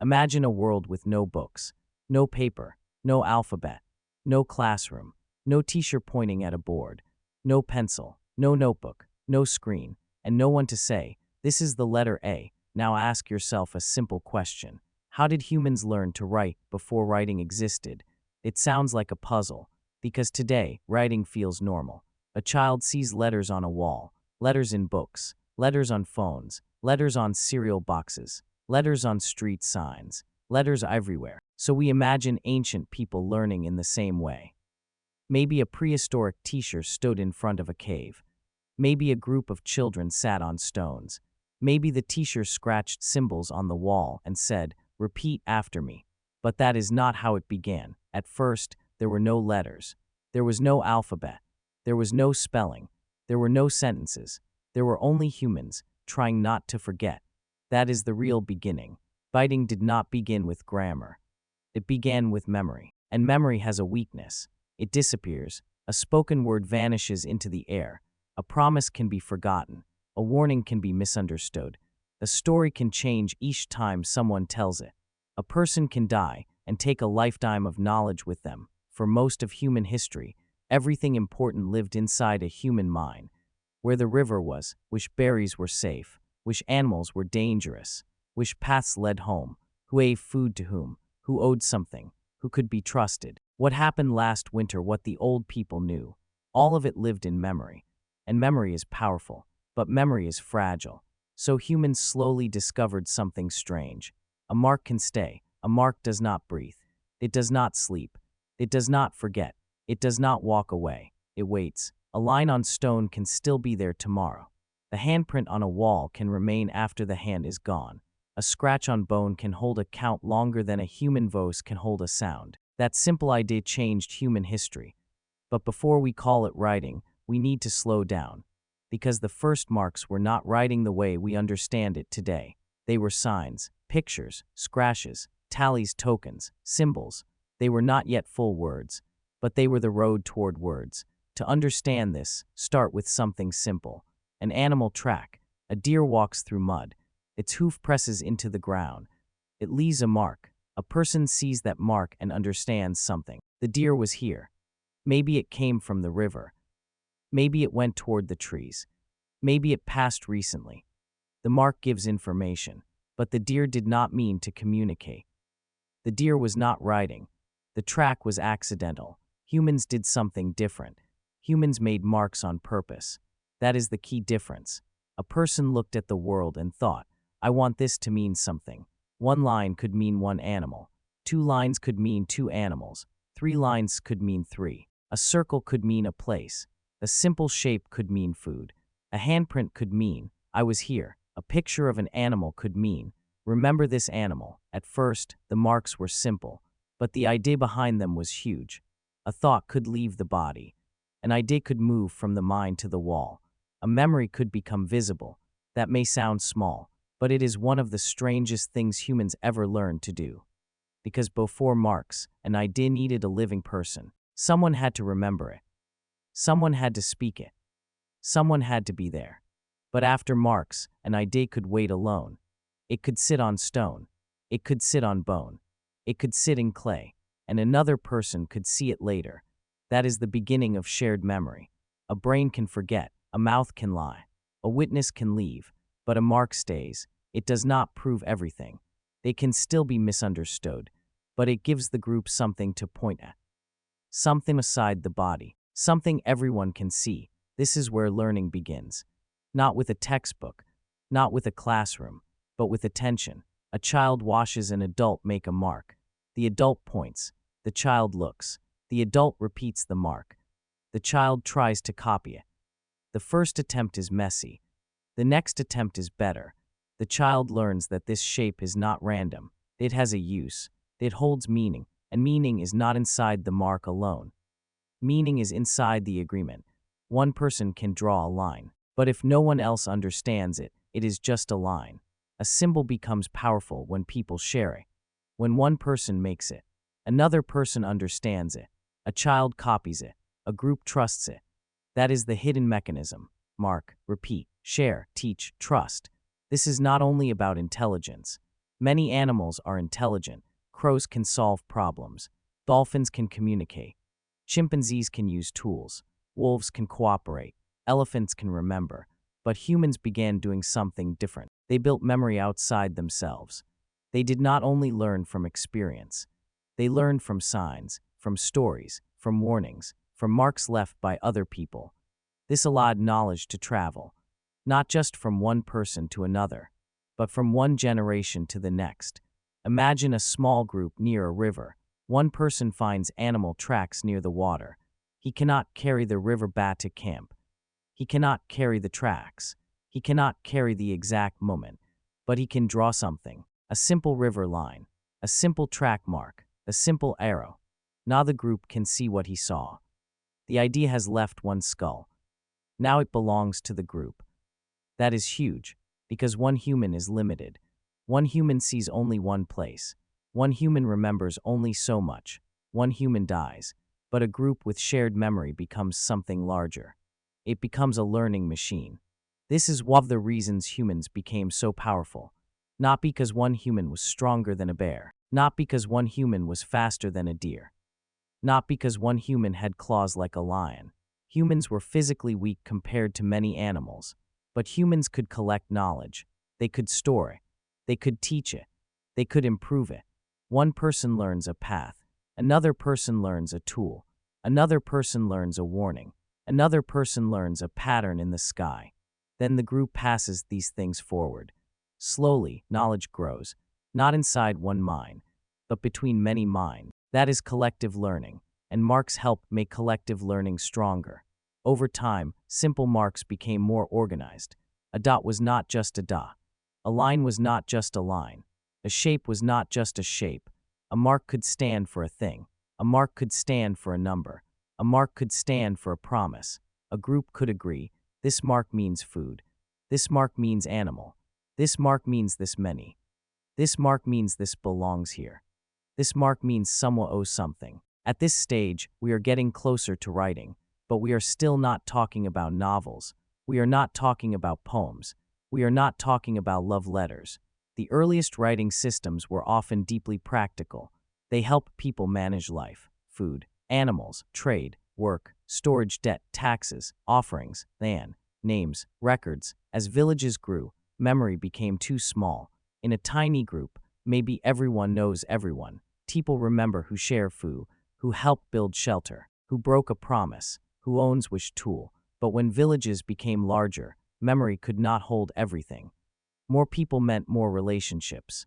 Imagine a world with no books, no paper, no alphabet, no classroom, no teacher pointing at a board, no pencil, no notebook, no screen, and no one to say, "This is the letter A." Now ask yourself a simple question. How did humans learn to write before writing existed? It sounds like a puzzle, because today, writing feels normal. A child sees letters on a wall, letters in books, letters on phones, letters on cereal boxes, letters on street signs, letters everywhere. So we imagine ancient people learning in the same way. Maybe a prehistoric teacher stood in front of a cave. Maybe a group of children sat on stones. Maybe the teacher scratched symbols on the wall and said, "Repeat after me." But that is not how it began. At first, there were no letters. There was no alphabet. There was no spelling. There were no sentences. There were only humans, trying not to forget. That is the real beginning. Writing did not begin with grammar. It began with memory. And memory has a weakness. It disappears. A spoken word vanishes into the air. A promise can be forgotten. A warning can be misunderstood. A story can change each time someone tells it. A person can die and take a lifetime of knowledge with them. For most of human history, everything important lived inside a human mind. Where the river was, which berries were safe, which animals were dangerous, which paths led home, who ate food to whom, who owed something, who could be trusted, what happened last winter, what the old people knew. All of it lived in memory. And memory is powerful, but memory is fragile. So humans slowly discovered something strange. A mark can stay. A mark does not breathe. It does not sleep. It does not forget. It does not walk away. It waits. A line on stone can still be there tomorrow. The handprint on a wall can remain after the hand is gone. A scratch on bone can hold a count longer than a human voice can hold a sound. That simple idea changed human history. But before we call it writing, we need to slow down. Because the first marks were not writing the way we understand it today. They were signs, pictures, scratches, tallies, tokens, symbols. They were not yet full words, but they were the road toward words. To understand this, start with something simple. An animal track. A deer walks through mud. Its hoof presses into the ground. It leaves a mark. A person sees that mark and understands something. The deer was here. Maybe it came from the river. Maybe it went toward the trees. Maybe it passed recently. The mark gives information, but the deer did not mean to communicate. The deer was not writing. The track was accidental. Humans did something different. Humans made marks on purpose. That is the key difference. A person looked at the world and thought, "I want this to mean something." One line could mean one animal. 2 lines could mean 2 animals. 3 lines could mean 3. A circle could mean a place. A simple shape could mean food. A handprint could mean, "I was here." A picture of an animal could mean, "Remember this animal." At first, the marks were simple, but the idea behind them was huge. A thought could leave the body. An idea could move from the mind to the wall. A memory could become visible. That may sound small, but it is one of the strangest things humans ever learned to do. Because before marks, an idea needed a living person. Someone had to remember it. Someone had to speak it. Someone had to be there. But after marks, an idea could wait alone. It could sit on stone. It could sit on bone. It could sit in clay. And another person could see it later. That is the beginning of shared memory. A brain can forget. A mouth can lie. A witness can leave. But a mark stays. It does not prove everything. They can still be misunderstood. But it gives the group something to point at. Something aside the body. Something everyone can see. This is where learning begins. Not with a textbook. Not with a classroom. But with attention. A child watches an adult make a mark. The adult points. The child looks. The adult repeats the mark. The child tries to copy it. The first attempt is messy. The next attempt is better. The child learns that this shape is not random. It has a use. It holds meaning, and meaning is not inside the mark alone. Meaning is inside the agreement. One person can draw a line, but if no one else understands it, it is just a line. A symbol becomes powerful when people share it. When one person makes it, another person understands it. A child copies it. A group trusts it. That is the hidden mechanism. Mark, repeat, share, teach, trust. This is not only about intelligence. Many animals are intelligent. Crows can solve problems. Dolphins can communicate. Chimpanzees can use tools. Wolves can cooperate. Elephants can remember. But humans began doing something different. They built memory outside themselves. They did not only learn from experience. They learned from signs, from stories, from warnings, from marks left by other people. This allowed knowledge to travel, not just from one person to another, but from one generation to the next. Imagine a small group near a river. One person finds animal tracks near the water. He cannot carry the river back to camp. He cannot carry the tracks. He cannot carry the exact moment, but he can draw something. A simple river line, a simple track mark, a simple arrow. Now the group can see what he saw. The idea has left one skull. Now it belongs to the group. That is huge, because one human is limited. One human sees only one place. One human remembers only so much. One human dies, but a group with shared memory becomes something larger. It becomes a learning machine. This is one of the reasons humans became so powerful. Not because one human was stronger than a bear. Not because one human was faster than a deer. Not because one human had claws like a lion. Humans were physically weak compared to many animals. But humans could collect knowledge. They could store it. They could teach it. They could improve it. One person learns a path. Another person learns a tool. Another person learns a warning. Another person learns a pattern in the sky. Then the group passes these things forward. Slowly, knowledge grows, not inside one mind, but between many minds. That is collective learning, and marks help make collective learning stronger. Over time, simple marks became more organized. A dot was not just a dot. A line was not just a line. A shape was not just a shape. A mark could stand for a thing. A mark could stand for a number. A mark could stand for a promise. A group could agree, this mark means food. This mark means animal. This mark means this many. This mark means this belongs here. This mark means someone owes something. At this stage, we are getting closer to writing, but we are still not talking about novels. We are not talking about poems. We are not talking about love letters. The earliest writing systems were often deeply practical. They helped people manage life, food, animals, trade, work, storage, debt, taxes, offerings, land, names, records. As villages grew, memory became too small. In a tiny group, maybe everyone knows everyone. People remember who share food, who helped build shelter, who broke a promise, who owns which tool. But when villages became larger, memory could not hold everything. More people meant more relationships.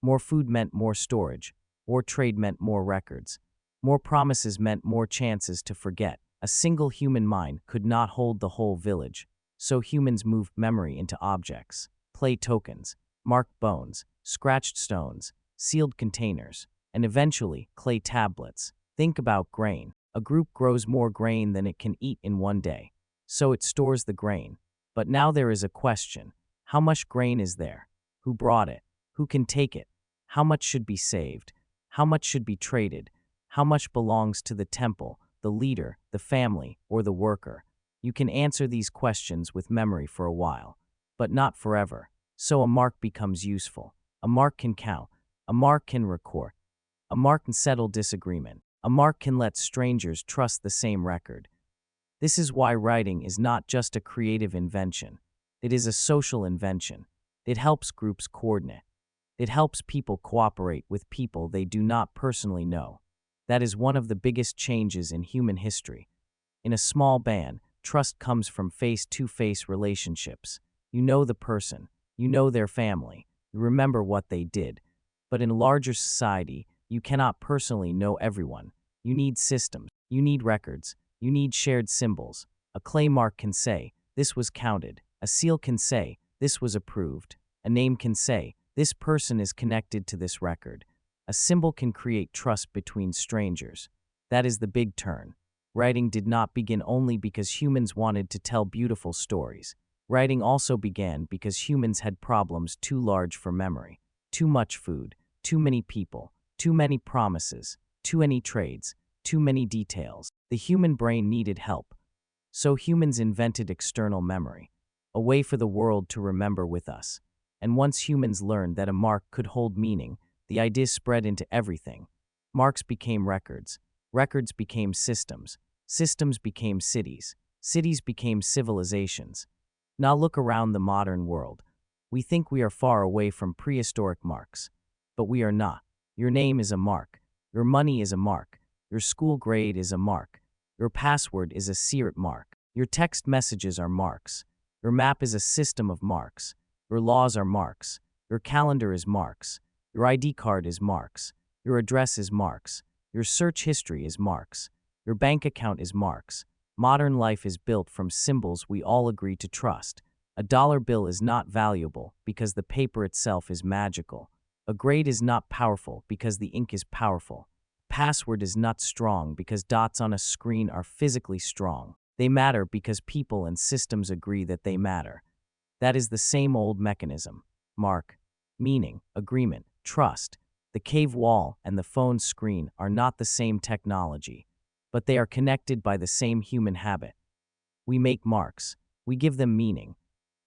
More food meant more storage. More trade meant more records. More promises meant more chances to forget. A single human mind could not hold the whole village. So humans moved memory into objects, play tokens, marked bones, scratched stones, sealed containers, and eventually clay tablets. Think about grain. A group grows more grain than it can eat in one day, so it stores the grain. But now there is a question. How much grain is there? Who brought it? Who can take it? How much should be saved? How much should be traded? How much belongs to the temple, the leader, the family, or the worker? You can answer these questions with memory for a while, but not forever. So a mark becomes useful. A mark can count. A mark can record. A mark can settle disagreement. A mark can let strangers trust the same record. This is why writing is not just a creative invention. It is a social invention. It helps groups coordinate. It helps people cooperate with people they do not personally know. That is one of the biggest changes in human history. In a small band, trust comes from face-to-face relationships. You know the person. You know their family. You remember what they did. But in a larger society, you cannot personally know everyone. You need systems. You need records. You need shared symbols. A clay mark can say, this was counted. A seal can say, this was approved. A name can say, this person is connected to this record. A symbol can create trust between strangers. That is the big turn. Writing did not begin only because humans wanted to tell beautiful stories. Writing also began because humans had problems too large for memory. Too much food, too many people, too many promises, too many trades, too many details. The human brain needed help. So humans invented external memory, a way for the world to remember with us. And once humans learned that a mark could hold meaning, the idea spread into everything. Marks became records. Records became systems. Systems became cities. Cities became civilizations. Now look around the modern world. We think we are far away from prehistoric marks. But we are not. Your name is a mark. Your money is a mark. Your school grade is a mark. Your password is a secret mark. Your text messages are marks. Your map is a system of marks. Your laws are marks. Your calendar is marks. Your ID card is marks. Your address is marks. Your search history is marks. Your bank account is marks. Modern life is built from symbols we all agree to trust. A dollar bill is not valuable because the paper itself is magical. A grade is not powerful because the ink is powerful. Password is not strong because dots on a screen are physically strong. They matter because people and systems agree that they matter. That is the same old mechanism. Mark, meaning, agreement, trust. The cave wall and the phone screen are not the same technology, but they are connected by the same human habit. We make marks. We give them meaning.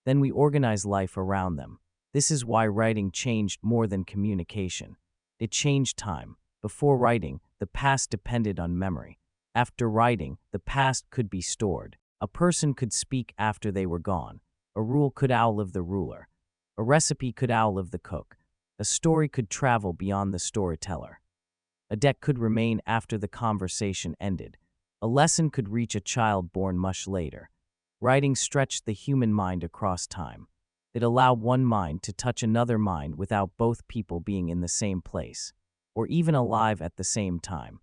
Then we organize life around them. This is why writing changed more than communication. It changed time. Before writing, the past depended on memory. After writing, the past could be stored. A person could speak after they were gone. A rule could outlive the ruler. A recipe could outlive the cook. A story could travel beyond the storyteller. A debt could remain after the conversation ended. A lesson could reach a child born much later. Writing stretched the human mind across time. It allowed one mind to touch another mind without both people being in the same place, or even alive at the same time.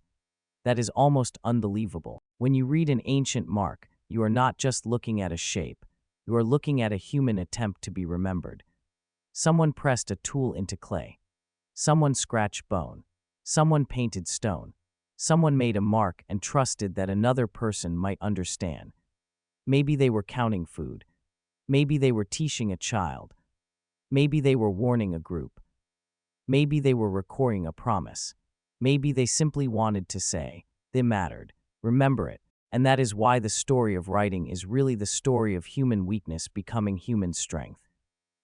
That is almost unbelievable. When you read an ancient mark, you are not just looking at a shape. You are looking at a human attempt to be remembered. Someone pressed a tool into clay. Someone scratched bone. Someone painted stone. Someone made a mark and trusted that another person might understand. Maybe they were counting food. Maybe they were teaching a child. Maybe they were warning a group. Maybe they were recording a promise. Maybe they simply wanted to say, they mattered. Remember it. And that is why the story of writing is really the story of human weakness becoming human strength.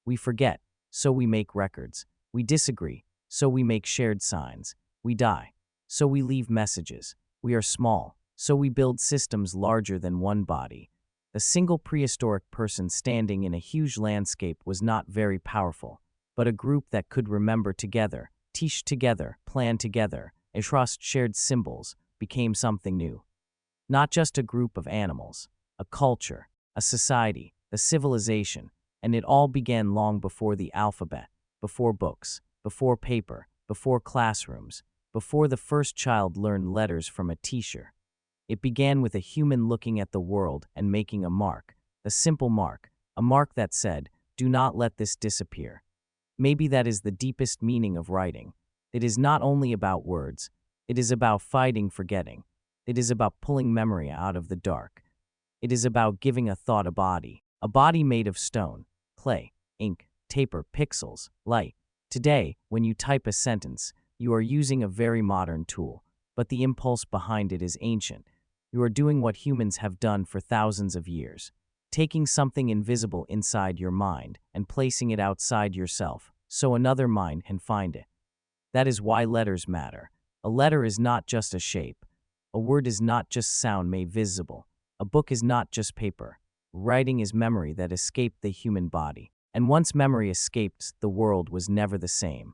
We forget, so we make records. We disagree, so we make shared signs. We die, so we leave messages. We are small, so we build systems larger than one body. A single prehistoric person standing in a huge landscape was not very powerful, but a group that could remember together, teach together, plan together, and trust shared symbols became something new. Not just a group of animals, a culture, a society, a civilization, and it all began long before the alphabet, before books, before paper, before classrooms, before the first child learned letters from a teacher. It began with a human looking at the world and making a mark, a simple mark, a mark that said, "Do not let this disappear." Maybe that is the deepest meaning of writing. It is not only about words. It is about fighting forgetting. It is about pulling memory out of the dark. It is about giving a thought a body made of stone, clay, ink, paper, pixels, light. Today, when you type a sentence, you are using a very modern tool, but the impulse behind it is ancient. You are doing what humans have done for thousands of years, taking something invisible inside your mind and placing it outside yourself so another mind can find it. That is why letters matter. A letter is not just a shape. A word is not just sound made visible. A book is not just paper. Writing is memory that escaped the human body. And once memory escaped, the world was never the same.